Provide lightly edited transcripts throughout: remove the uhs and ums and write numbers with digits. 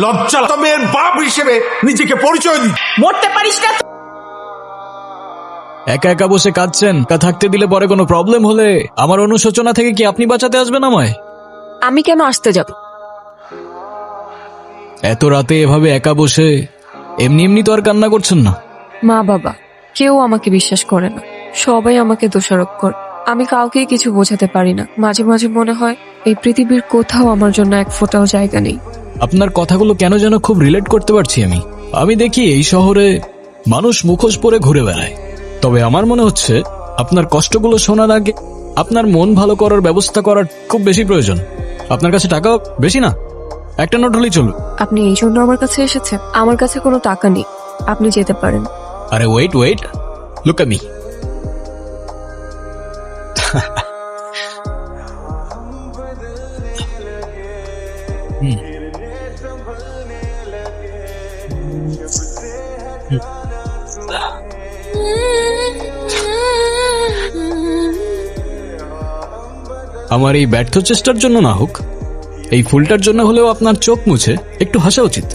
লজ্জা মেয়ের বাপ হিসেবে নিজেকে পরিচয় দি। মরতে পারিস না। একা একা বসে কাঁদছেন, তা থাকতে দিলে পরে কোনো প্রবলেম হলে আমার অনুশোচনা থেকে কি আপনি বাঁচাতে আসবেন আমায়? আমি কেন আসতে যাব? এত রাতে এভাবে একা বসে এমনি এমনি তো আর কান্না করছেন না। মা বাবা কেউ আমাকে বিশ্বাস করে না, সবাই আমাকে দোষারোপ করে। আমি কাউকেই কিছু বোঝাতে পারি না। মাঝে মাঝে মনে হয় এই পৃথিবীর কোথাও আমার জন্য এক ফোঁটাও জায়গা নেই। আপনার কথাগুলো কেন যেন খুব রিলেট করতে পারছি আমি দেখি এই শহরে মানুষ মুখোশ পরে ঘুরে বেড়ায়, তবে আমার মনে হচ্ছে আপনার কষ্টগুলো শোনার আগে আপনার মন ভালো করার ব্যবস্থা করার খুব বেশি প্রয়োজন। আপনার কাছে টাকা বেশি না, একটা নোট হলেই চলবে। আপনি এই জন্য আমার কাছে এসেছেন? আমার কাছে কোনো টাকা নেই, আপনি যেতে পারেন। আরে ওয়েট, লুক এট মি। আমার এই ব্যর্থ চেষ্টার জন্য না হোক, এই ফুলটার জন্য হলেও আপনার চোখ মুছে একটু হাসা উচিত।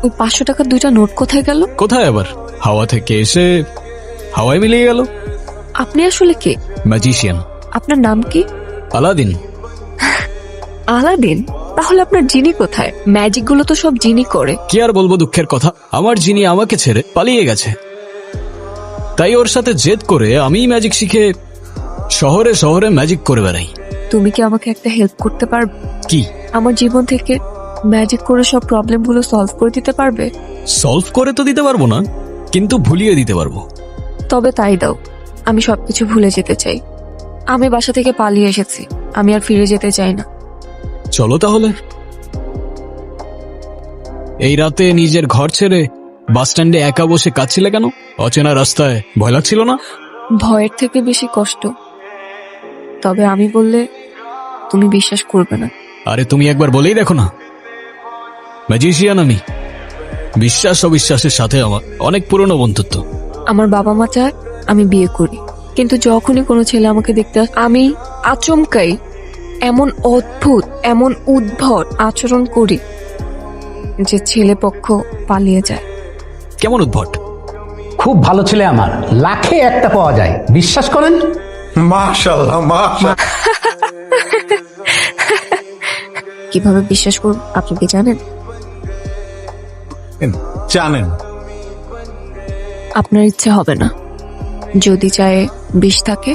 ওই 500 টাকার 2টা নোট কোথায় গেল? কোথায় আবার, হাওয়া থেকে এসে হাওয়ায় মিলিয়ে গেল। আপনি আসলে কে? ম্যাজিশিয়ান। আপনার নাম কি? আলাদিন। আলাদিন? তাহলে আপনার জিনি কোথায়? ম্যাজিক গুলো তো সব জিনি করে। কি আর বলবো দুঃখের কথা, আমার জিনি আমাকে ছেড়ে পালিয়ে গেছে। তাই ওর সাথে জেদ করে আমি ম্যাজিক শিখে শহরে শহরে ম্যাজিক করে বেড়াই। তুমি কি আমাকে একটা হেল্প করতে পারবে? কি? আমার জীবন থেকে ম্যাজিক করে সব প্রবলেম গুলো সলভ করে দিতে পারবে? সলভ করে তো দিতে পারবো না, কিন্তু ভুলিয়ে দিতে পারবো। তবে তাই দাও, আমি সবকিছু ভুলে যেতে চাই। আমি বাসা থেকে পালিয়ে এসেছি, আমি আর ফিরে যেতে চাই না। চলো তাহলে। এই রাতে নিজের ঘর ছেড়ে বাস স্ট্যান্ডে একা বসে কাঁদছিলে কেন? অচেনা রাস্তায় ভয় লাগছিল না? ভয়ের থেকে বেশি কষ্ট। তবে আমি বললে তুমি বিশ্বাস করবে না। আরে তুমি একবার বলেই দেখো না, ম্যাজিশিয়ান আমি। বিশ্বাস অবিশ্বাসের সাথে আমার অনেক পুরনো বন্ধুত্ব। আমার বাবা মা চায় আমি বিয়ে করি, কিন্তু যখনই কোনো ছেলে আমাকে দেখতে আসে আমি আচমকাই এমন অদ্ভুত, এমন উদ্ভট আচরণ করি যে ছেলে পক্ষ পালিয়ে যায়। কেমন উদ্ভট? খুব ভালো ছেলে আমার, লাখে একটা পাওয়া যায়, বিশ্বাস করেন? মাশাআল্লাহ মাশাআল্লাহ। কিভাবে বিশ্বাস করব আপনি কি জানেন? জানেন? আপনার ইচ্ছে হবে না। যদি চায়ে বিষ থাকে।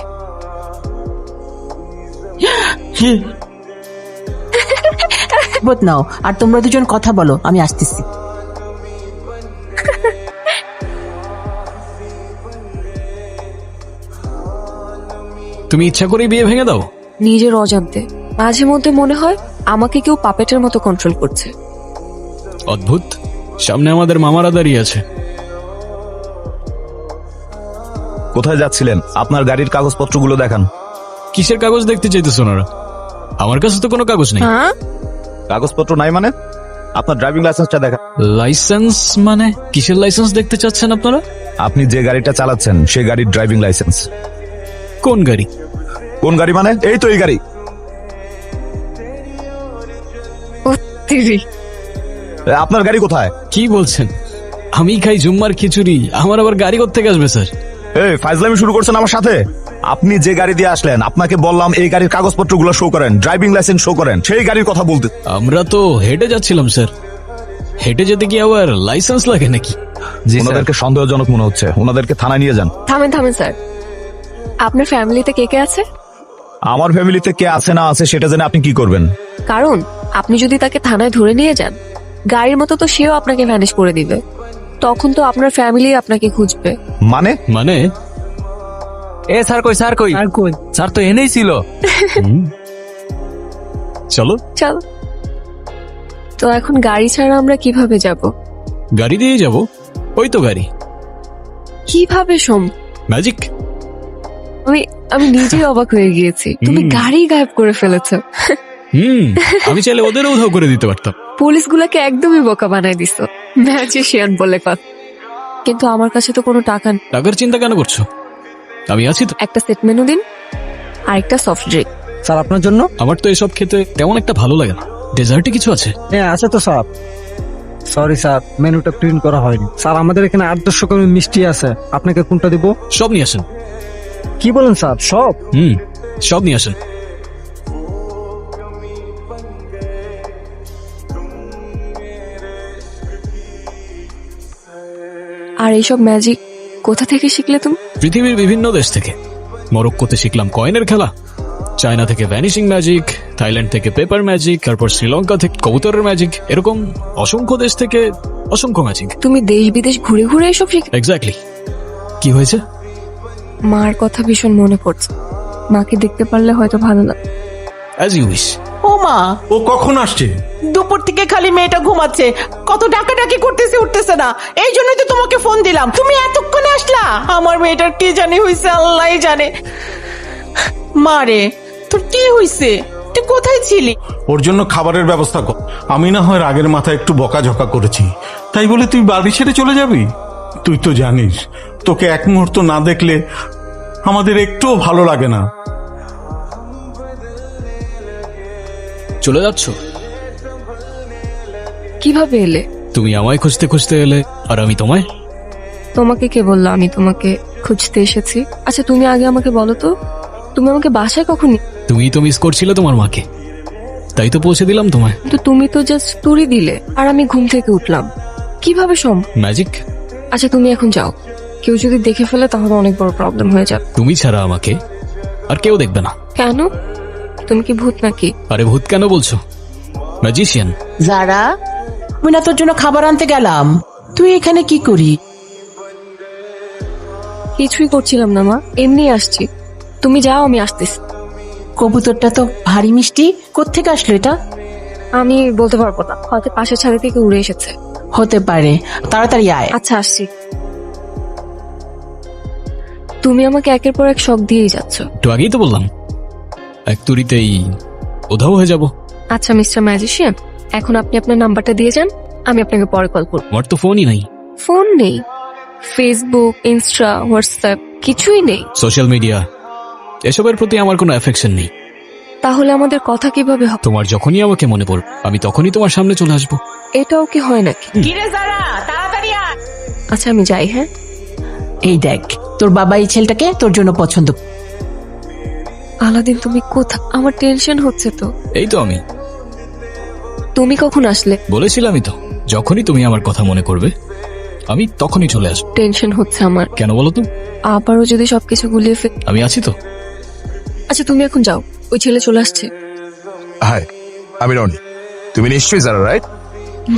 বোধ নাও, আর তোমরা দুজন কথা বলো, আমি আসতেছি। তুমি ইচ্ছা করেই বিয়ে ভেঙে দাও? নিজের অজান্তে মাঝে মধ্যে মনে হয় আমাকে কেউ পাপেটের মতো কন্ট্রোল করছে। অদ্ভুত। সামনে আমাদের মামারা দাঁড়িয়ে আছে। কোথায় যাচ্ছিলেন? আপনার গাড়ির কাগজপত্রগুলো দেখান। কিসের কাগজ দেখতে চাইতেছ ওনারা? আমার কাছে তো কোনো কাগজ নেই। হ্যাঁ, কাগজপত্র নাই মানে? আপনার ড্রাইভিং লাইসেন্সটা দেখান। লাইসেন্স মানে? কিসের লাইসেন্স দেখতে চাচ্ছেন আপনারা? আপনি যে গাড়িটা চালাচ্ছেন সেই গাড়ির ড্রাইভিং লাইসেন্স। কোন গাড়ি? কোন গাড়ি মানে? এই তো এই গাড়ি। আপনার গাড়ি কোথায়? কি বলছেন? আমি খাই জুম্মার খিচুড়ি, আমার আবার গাড়ি কোত্থেকে আসবে স্যার? এই ফাইজলামি শুরু করছেন আমার সাথে? আপনি যে গাড়ি দিয়ে আসলেন, আপনাকে বললাম এই গাড়ির কাগজপত্রগুলো শো করেন, ড্রাইভিং লাইসেন্স শো করেন, সেই গাড়ির কথা বলতে। আমরা তো হেঁটে যাচ্ছিলাম স্যার। হেঁটে যেতে কি আবার লাইসেন্স লাগে নাকি? ওনাদেরকে সন্দেহজনক মনে হচ্ছে, ওনাদেরকে থানায় নিয়ে যান। থামেন থামেন স্যার, আপনার ফ্যামিলিতে কে কে আছে? আমার ফ্যামিলিতে কে আছে না আছে সেটা জেনে আপনি কি করবেন? কারণ আপনি যদি তাকে থানায় ধরে নিয়ে যান, গাড়ির মতো তো সেও আপনাকে ভ্যানিশ করে দিবে। তখন তো আপনার ফ্যামিলি আপনাকে খুঁজবে। মানে? মানে এ স্যার কই, স্যার কই? আর কই? স্যার তো এনেই ছিল। চলো। চল। তো এখন গাড়ি ছাড়া আমরা কিভাবে যাব? গাড়ি দিয়ে যাব। ওই তো গাড়ি। কিভাবে ম্যাজিক। আমি নিজেই অবাক হয়ে গিয়েছি, তুমি গাড়ি গায়েব করে ফেলেছো। আমি চাইলে ওদেরও উধাও করে দিতে পারতাম। পুলিশগুলোকে একদমই বোকা বানাই দিছো, ম্যাজিশিয়ান বলে কথা। কিন্তু আমার কাছে তো কোনো টাকা নেই। টাকার চিন্তা কেন করছো? আমি আছি তো। একটা সেট মেনু দিন আর একটা সফট ড্রিঙ্ক। স্যার আপনার জন্য? আমার তো এসব খেতে তেমন একটা ভালো লাগে না। ডেজার্টে কিছু আছে? হ্যাঁ আছে তো স্যার। সরি স্যার, মেনুটা প্রিন্ট করা হয়নি স্যার। আমাদের এখানে 8-10 রকমের মিষ্টি আছে, আপনাকে কোনটা দিব? সব নিয়ে আসেন। কি বলেন স্যার, সব? সব নিয়ে আসেন। আর এইসব ম্যাজিক কোথা থেকে শিখলে তুমি? পৃথিবীর বিভিন্ন দেশ থেকে। মরক্কোতে শিখলাম কয়েনের খেলা, চায়না থেকে ভ্যানিশিং ম্যাজিক, থাইল্যান্ড থেকে পেপার ম্যাজিক, তারপর শ্রীলঙ্কা থেকে কবুতরের ম্যাজিক, এরকম অসংখ্য দেশ থেকে অসংখ্য ম্যাজিক। তুমি দেশ বিদেশ ঘুরে ঘুরে এসব শিখে? এক্স্যাক্টলি। কি হয়েছে? মার কথা ভীষণ মনে পড়ছে। মাকে দেখতে পারলে হয়তো ভালো লাগে। As you wish. ও মা, ও কখন আসছে? দুপুর থেকে খালি মেয়েটা ঘুমাচ্ছে, কত ডাকাডাকি করতেছে, উঠতেছে না। এই জন্যই তো তোমাকে ফোন দিলাম, তুমি এতক্ষণে আসলা। আমার মেয়েটার কি জানি হইছে, আল্লাহই জানে। মারে, তোর কি হইছে? তুই কোথায় ছিলি? ওর জন্য খাবারের ব্যবস্থা কর। আমি না হয় রাগের মাথায় একটু বকাঝকা করেছি, তাই বলে তুই বাড়ি ছেড়ে চলে যাবি? তুই তো জানিস তোকে এক মুহূর্ত না দেখলে আমাদের একটুও ভালো লাগে না। চলে যাচ্ছ? কিভাবে এলে? তুমি আমায় খুঁজতে খুঁজতে এলে, আর আমি তোমায়। তোমাকে কে বললো আমি তোমাকে খুঁজতে এসেছি? আচ্ছা তুমি আগে আমাকে বলো তো, তুমি আমাকে বাসায় কখন তুমি তো মিস করছিলে তোমার মাকে, তাই তো পৌঁছে দিলাম তোমায়। কিন্তু তুমি তো জাস্ট তুড়ি দিলে আর আমি ঘুম থেকে উঠলাম, কিভাবে সম্ভব? ম্যাজিক। আচ্ছা তুমি এখন যাও, কেউ যদি দেখে ফেলে তাহলে অনেক বড় প্রবলেম হয়ে যাবে। তুমি ছাড়া আমাকে আর কেউ দেখবে না। কেন? তুমি কি ভূত নাকি? আরে ভূত কেন বলছো, ম্যাজিশিয়ান। যারা, আমি না তোর জন্য খাবার আনতে গেলাম, তুই এখানে কি করি? কিছুই করছিলাম না মা, এমনি আসছি। তুমি যাও, আমি আসতেছি। কবুতরটা তো ভারী মিষ্টি, কোত্থেকে আসলো এটা? আমি বলতে পারবো না, হয়তো পাশের ছাদে থেকে উড়ে এসেছে। হতে পারে, তাড়াতাড়ি আয়। আচ্ছা আসছি। তুমি আমাকে একের পর এক শখ দিয়েই যাচ্ছ। একটু আগেই তো বললাম, এক তুড়িতেই উধাও হয়ে যাব। আচ্ছা মিস্টার ম্যাজিশিয়ান, এখন আপনি আপনার নাম্বারটা দিয়ে যান, আমি আপনাকে পরে কল করব। আমার তো ফোনই নাই। ফোন নেই? ফেসবুক, ইনস্টা, হোয়াটসঅ্যাপ কিছুই নেই? সোশ্যাল মিডিয়া এসবের প্রতি আমার কোনো অ্যাফেকশন নেই। তাহলে আমাদের কথা কিভাবে হবে? তোমার যখনই আমাকে মনে পড়বে আমি তখনই তোমার সামনে চলে আসবো। এটাও কি হয় নাকি? কিরে যারা, তাড়াতাড়ি আয়। আচ্ছা আমি যাই। হ্যাঁ এই দেখ, তোর বাবা এই ছেলেটাকে তোর জন্য পছন্দ। আলাদিন তুমি কোথা? আমার টেনশন হচ্ছে তো। এই তো আমি। তুমি কখন আসলে? বলেছিলামই তো, যখনই তুমি আমার কথা মনে করবে আমি তখনই চলে আসবো। টেনশন হচ্ছে আমার। কেন বলো তো? আবারও যদি সবকিছু গুলিয়ে ফেল। আমি আছি তো। আচ্ছা তুমি এখন যাও, ওই ছেলে চলে আসছে। হাই, আমি রনি। তুমি নিশ্চয়ই যারা, রাইট?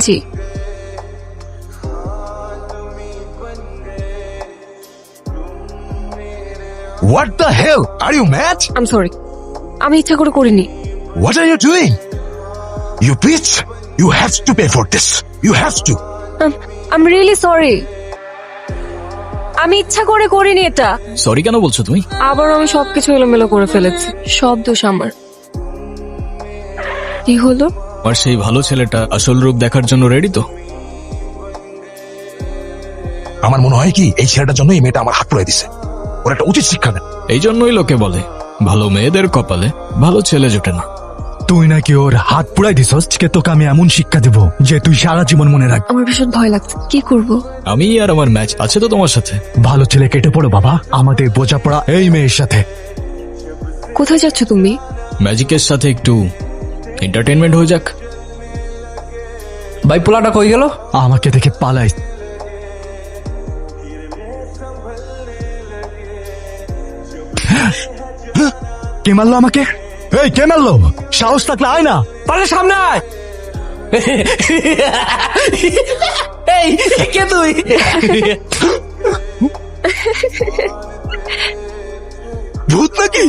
জি। What the hell are you mad? I am sorry, আমি ইচ্ছা করে করিনি। What are you doing? You pitch, you have to pay for this, you have to. I am really sorry, আমি ইচ্ছা করে করিনি এটা। সরি কেন বলছো তুমি? আবার আমি সবকিছু এলোমেলো করে ফেলেছি, সব দোষ আমার। কি হলো? আর সেই ভালো ছেলেটা আসল রূপ দেখার জন্য রেডি তো? আমার মনে হয় কি এই ছেলেটার জন্য এই মেয়েটা আমার হাত পুড়াই দিছে। ওর একটা উচিত শিক্ষা দেন। এই জন্যই লোকে বলে ভালো মেয়েদের কপালে ভালো ছেলে জোটে না। তুই নাকি ওর হাত পুড়াই দিছস? কে তোকে আমি এমন শিক্ষা দেব যে তুই সারা জীবন মনে রাখ। আমার ভীষণ ভয় লাগছে, কি করব? আমি আর আমার ম্যাচ আছে তো তোমার সাথে। ভালো ছেলে কেটে পড়ো বাবা, আমাদের বোঝাপড়া এই মেয়ের সাথে। কোথায় যাচ্ছ তুমি? ম্যাজিকের সাথে একটু এন্টারটেনমেন্ট হয়ে যাক। ভাই পোলাটা কই গেল? আমাকে দেখে পালাই। কে মারলো আমাকে? এই কে মারলো? সাহস থাকলে আয় না। পারে সামনে আয়। এই কে তুই? ভূত নাকি?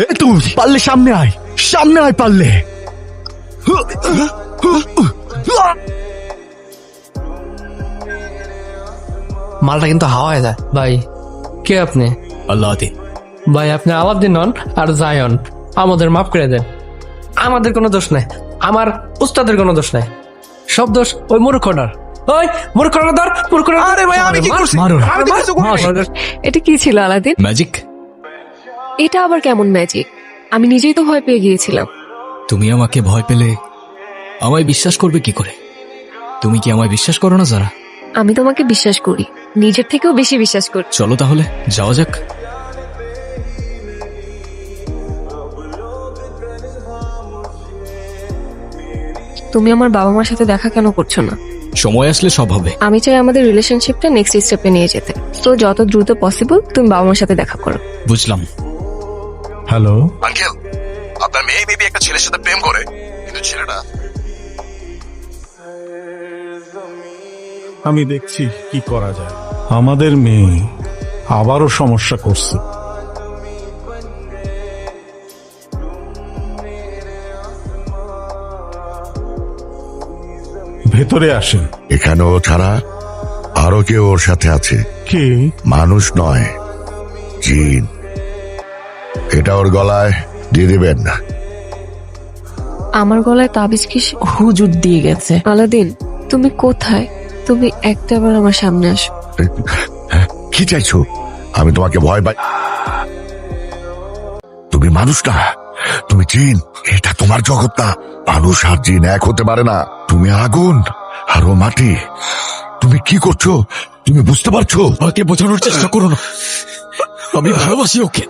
এ তুই পারলে সামনে আয়, সামনে আয় পারলে। মালটা কিন্তু হাওয়া হয়ে যায়। ভাই কে আপনি? আল্লাহ হাতে। ভাই আপনি আলাদিন হন আর জায়ন, আমাদের মাফ করে দেন। আমাদের কোনো দোষ নাই, আমার উস্তাদের কোনো দোষ নাই, সব দোষ ওই মূর্খটার। ওই মূর্খটা ধর, মূর্খটা। আরে ভাই আমি কি করছি? মারো না। আমি তো কিছু করিনি। এটা কি ছিল আলাদিন? ম্যাজিক। এটা আবার কেমন ম্যাজিক? আমি নিজেই তো ভয় পেয়ে গিয়েছিলাম। তুমি আমাকে ভয় পেলে আমায় বিশ্বাস করবে কি করে? তুমি কি আমায় বিশ্বাস করো না যারা? আমি তোমাকে বিশ্বাস করি, নিজের থেকেও বেশি বিশ্বাস করি। চলো তাহলে যাওয়া যাক। তুমি আমার বাবা মার সাথে দেখা কেন করছো না? সময় আসলে সব হবে। আমি চাই আমাদের রিলেশনশিপটা নেক্সট স্টেপে নিয়ে যেতে। তো যত দ্রুত পসিবল তুমি বাবা মার সাথে দেখা করো। বুঝলাম। হ্যালো, আঙ্কেল, আপনার মেয়ে মেবি একটা ছেলের সাথে প্রেম করে, কিন্তু ছেলেটা আমি দেখছি কি করা যায়। আমাদের মেয়ে আবারও সমস্যা করছে। ভেতরে আসেন। এখানে ও ছাড়া আরো কেউ ওর সাথে আছে। কে? মানুষ নয়, জিন। এটা ওর গলায় দিয়ে দিবেন না। আমার গলায় তাবিজ কি হুজুর দিয়ে গেছে। আলাদিন, তুমি কোথায়? তুমি একটাবার আমার সামনে আসো। কি চাইছো? আমি তোমাকে ভয় পাই? তুমি মানুষ না, তুমি জিন। এটা তোমার জগৎ না। মানুষ আর জিন এক হতে পারে না। তুমি আগুন আর ও মাটি। তুমি কি করছো? তুমি বুঝতে পারছো? আমাকে বোঝানোর চেষ্টা করো না, আমি ভালোবাসি ওকে।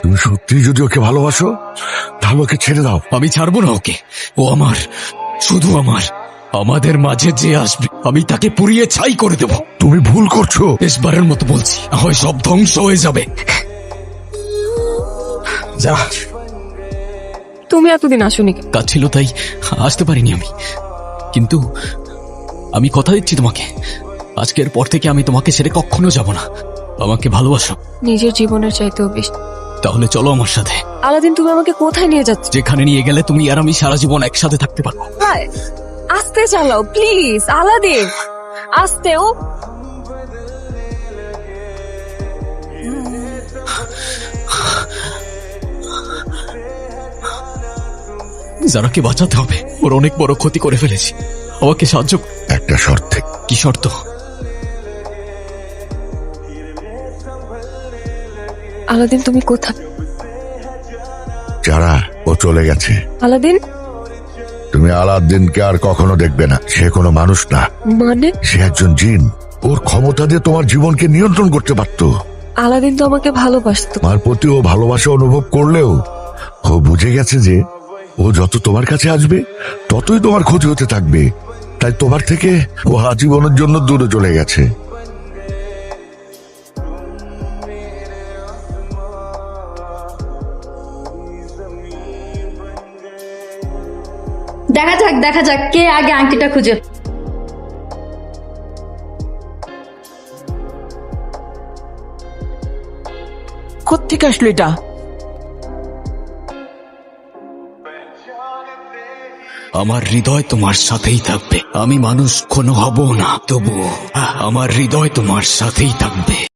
তুমি সত্যি যদি ওকে ভালোবাসো তাহলে ওকে ছেড়ে দাও। আমি ছাড়বো না ওকে। ও আমার, শুধু আমার। আমাদের মাঝে যে আসবে আমি তাকে পুড়িয়ে ছাই করে দেব। তুমি ভুল করছো। শেষবারের মতো বলছি, হয় সব ধ্বংস হয়ে যাবে। যা। তুমি এতদিন আসোনি কেন? কাজ ছিল তাই আসতে পারিনি আমি, কিন্তু আমি কথা দিচ্ছি তোমাকে, আজকের পর থেকে আমি তোমাকে ছেড়ে কখনো যাব না। আমাকে ভালোবাসো? নিজের জীবনের চাইতেও বেশি। তাহলে চলো আমার সাথে। আলাদিন, তুমি আমাকে কোথায় নিয়ে যাচ্ছ? যেখানে নিয়ে গেলে তুমি আর আমি সারা জীবন একসাথে থাকতে পারবো। হায়, আস্তে চালাও প্লিজ। আলাদিন, আস্তেও। যারাকে বাঁচাতে হবে, ওর অনেক বড় ক্ষতি করে ফেলেছি। আমাকে সাহায্য। একটা শর্তে। কি শর্ত? আলাদিন, তুমি কোথায়? যারা ও চলে গেছে। আলাদিন তুমি আলাউদ্দিনকে আর কখনো দেখবে না। সে কোনো মানুষ না, মানে? সে একজন জিন। ওর ক্ষমতা দিয়ে তোমার জীবনকে নিয়ন্ত্রণ করতে পারতো। আলাদিন তো আমাকে ভালোবাসতো। তোমার প্রতি ও ভালোবাসা অনুভব করলেও ও বুঝে গেছে যে ও যত তোমার কাছে আসবে ততই তোমার ক্ষতি হতে থাকবে। তাই তোমার থেকে ও আজীবনের জন্য দূরে চলে গেছে। দেখা যাক কে আগে আংটিটা খুঁজে। কোত্থেকে আসলো এটা? আমার হৃদয় তোমার সাথেই থাকবে। আমি মানুষ কোনো হব না, তবু আমার হৃদয় তোমার সাথেই থাকবে।